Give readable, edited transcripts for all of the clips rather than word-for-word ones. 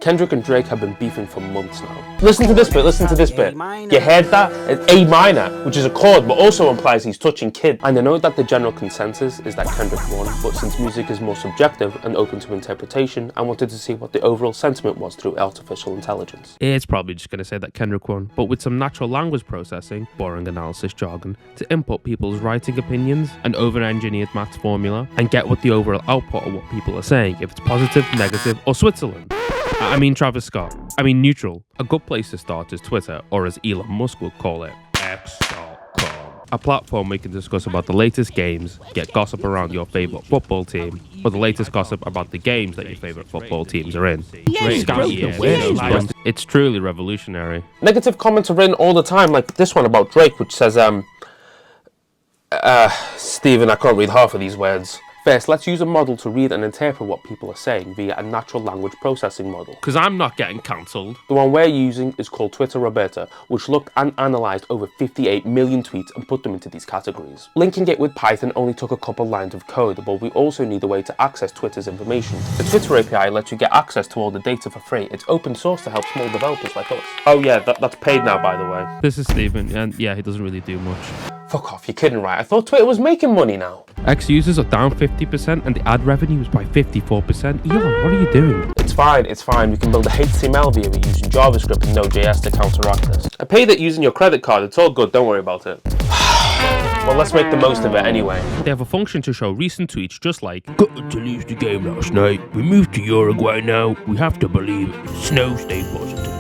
Kendrick and Drake have been beefing for months now. Listen to this bit, listen to this bit. You heard that? It's A minor, which is a chord, but also implies he's touching kid. And I know that the general consensus is that Kendrick won, but since music is more subjective and open to interpretation, I wanted to see what the overall sentiment was through artificial intelligence. It's probably just going to say that Kendrick won, but with some natural language processing, boring analysis jargon, to input people's writing opinions, an over-engineered maths formula, and get what the overall output of what people are saying, if it's positive, negative, or Switzerland. I mean Travis Scott. I mean neutral. A good place to start is Twitter, or as Elon Musk would call it, X.com. A platform where you can discuss about the latest games, get gossip around your favourite football team, or the latest gossip about the games that your favourite football teams are in. It's truly revolutionary. Negative comments are written all the time, like this one about Drake, which says, Stephen, I can't read half of these words. First, let's use a model to read and interpret what people are saying via a natural language processing model. Because I'm not getting cancelled. The one we're using is called Twitter RØDE, which looked and analysed over 58 million tweets and put them into these categories. Linking it with Python only took a couple lines of code, but we also need a way to access Twitter's information. The Twitter API lets you get access to all the data for free. It's open source to help small developers like us. Oh yeah, that's paid now, by the way. This is Stephen, and yeah, he doesn't really do much. Fuck off, you're kidding, right? I thought Twitter was making money now. X users are down 50% and the ad revenue is by 54%. Elon, what are you doing? It's fine. We can build a HTML viewer using JavaScript and Node.js to counteract this. I paid it using your credit card. It's all good, don't worry about it. Well, let's make the most of it anyway. They have a function to show recent tweets just like, got to lose the game last night. We moved to Uruguay now. We have to believe it. Snow stay positive.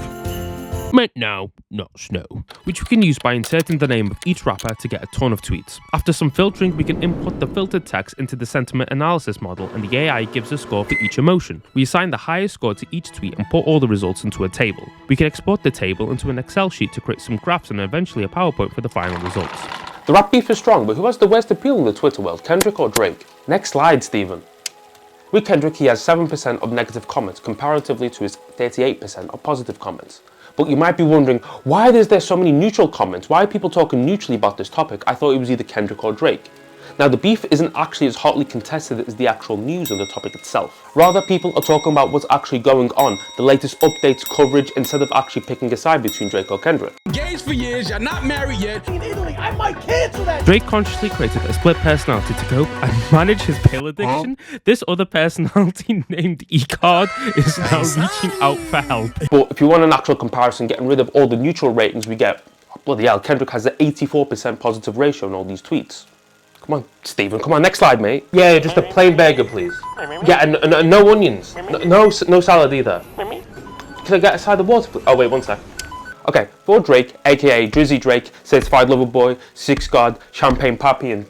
Meant now, not snow, which we can use by inserting the name of each rapper to get a ton of tweets. After some filtering, we can input the filtered text into the sentiment analysis model and the AI gives a score for each emotion. We assign the highest score to each tweet and put all the results into a table. We can export the table into an Excel sheet to create some graphs and eventually a PowerPoint for the final results. The rap beef is strong, but who has the worst appeal in the Twitter world, Kendrick or Drake? Next slide, Stephen. With Kendrick, he has 7% of negative comments comparatively to his 38% of positive comments. But you might be wondering, why is there so many neutral comments? Why are people talking neutrally about this topic? I thought it was either Kendrick or Drake. Now, the beef isn't actually as hotly contested as the actual news of the topic itself. Rather, people are talking about what's actually going on, the latest updates, coverage, instead of actually picking a side between Drake or Kendrick. Engaged for years, you're not married yet. In Italy, I might cancel that. Drake consciously created a split personality to cope and manage his pill addiction. This other personality named E-Card is now reaching out for help. But if you want an actual comparison, getting rid of all the neutral ratings we get, bloody hell, Kendrick has an 84% positive ratio in all these tweets. Come on, Stephen, come on, next slide, mate. Yeah, just a plain burger, please. Yeah, and no onions. No salad either. Can I get a side of water, please? Oh, wait, one sec. Okay, for Drake, aka Drizzy Drake, Certified Lover Boy, Six God, Champagne Pappy, and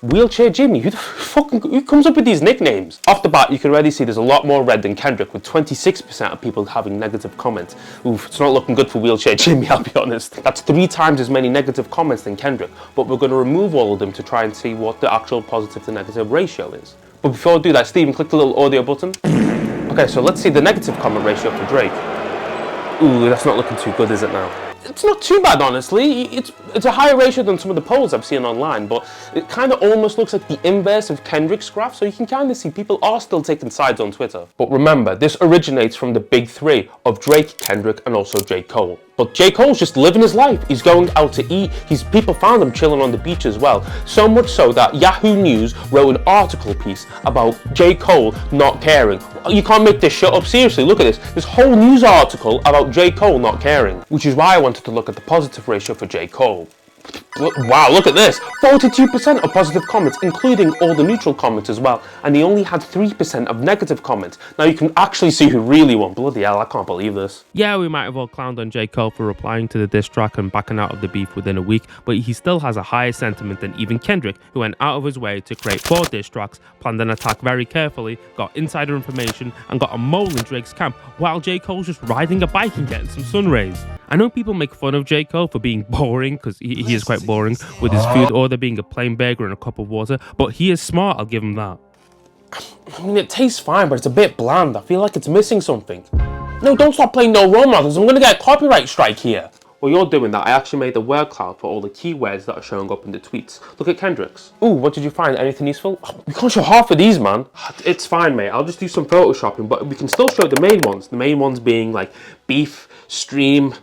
Wheelchair Jimmy. Who comes up with these nicknames? Off the bat, you can already see there's a lot more red than Kendrick, with 26% of people having negative comments. Oof, it's not looking good for Wheelchair Jimmy, I'll be honest. That's 3 times as many negative comments than Kendrick, but we're going to remove all of them to try and see what the actual positive to negative ratio is. But before I do that, Stephen, click the little audio button. Okay, so let's see the negative comment ratio for Drake. Ooh, that's not looking too good, is it now? It's not too bad, honestly. It's a higher ratio than some of the polls I've seen online, but it kind of almost looks like the inverse of Kendrick's graph, so you can kind of see people are still taking sides on Twitter. But remember, this originates from the big 3 of Drake, Kendrick, and also J. Cole. But J. Cole's just living his life. He's going out to eat. People found him chilling on the beach as well. So much so that Yahoo News wrote an article piece about J. Cole not caring. You can't make this shit up, seriously, look at this. This whole news article about J. Cole not caring. Which is why I wanted to look at the positive ratio for J. Cole. Wow, look at this. 42% of positive comments, including all the neutral comments as well. And he only had 3% of negative comments. Now you can actually see who really won. Bloody hell, I can't believe this. Yeah, we might have all clowned on J. Cole for replying to the diss track and backing out of the beef within a week, but he still has a higher sentiment than even Kendrick, who went out of his way to create 4 diss tracks, planned an attack very carefully, got insider information, and got a mole in Drake's camp, while J. Cole's just riding a bike and getting some sun rays. I know people make fun of J. Cole for being boring, because he is quite boring, with his food order being a plain burger and a cup of water, but he is smart, I'll give him that. I mean, it tastes fine, but it's a bit bland. I feel like it's missing something. No, don't stop playing no role models. I'm gonna get a copyright strike here. While you're doing that, I actually made the word cloud for all the keywords that are showing up in the tweets. Look at Kendrick's. Ooh, what did you find? Anything useful? Oh, we can't show half of these, man. It's fine, mate. I'll just do some photoshopping, but we can still show the main ones. The main ones being like beef, stream,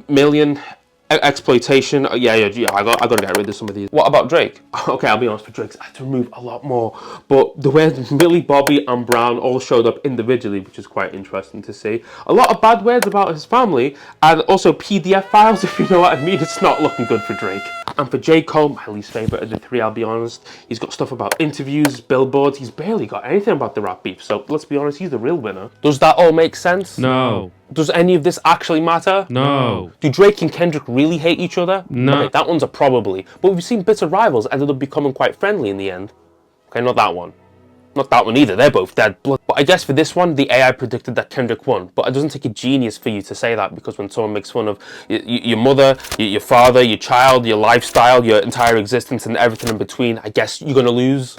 million, exploitation. Yeah, I gotta get rid of some of these. What about Drake? Okay, I'll be honest, with Drake's I had to remove a lot more, but the words Millie, Bobby and Brown all showed up individually, which is quite interesting to see. A lot of bad words about his family, and also PDF files, if you know what I mean. It's not looking good for Drake. And for J. Cole, my least favourite of the three, I'll be honest. He's got stuff about interviews, billboards. He's barely got anything about the rap beef. So let's be honest, he's the real winner. Does that all make sense? No. Does any of this actually matter? No. Do Drake and Kendrick really hate each other? No. Okay, that one's a probably. But we've seen bitter rivals ended up becoming quite friendly in the end. Okay, not that one. Not that one either, they're both dead. But I guess for this one, the AI predicted that Kendrick won. But it doesn't take a genius for you to say that, because when someone makes fun of your mother, your father, your child, your lifestyle, your entire existence and everything in between, I guess you're gonna lose.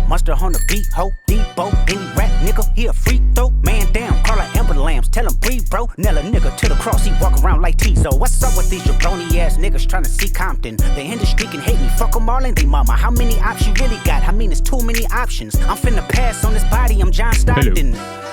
Mustard on the beat, ho, Debo, any rap nigga, he a freak throw, man down, call like Amber Lambs, tell him breathe, bro, nail a nigga to the cross, he walk around like Tizo. What's up with these jabroni ass niggas trying to see Compton? The industry can hate me, fuck them all and they mama. How many options you really got? I mean, it's too many options. I'm finna pass on this body, I'm John Stockton. Hello.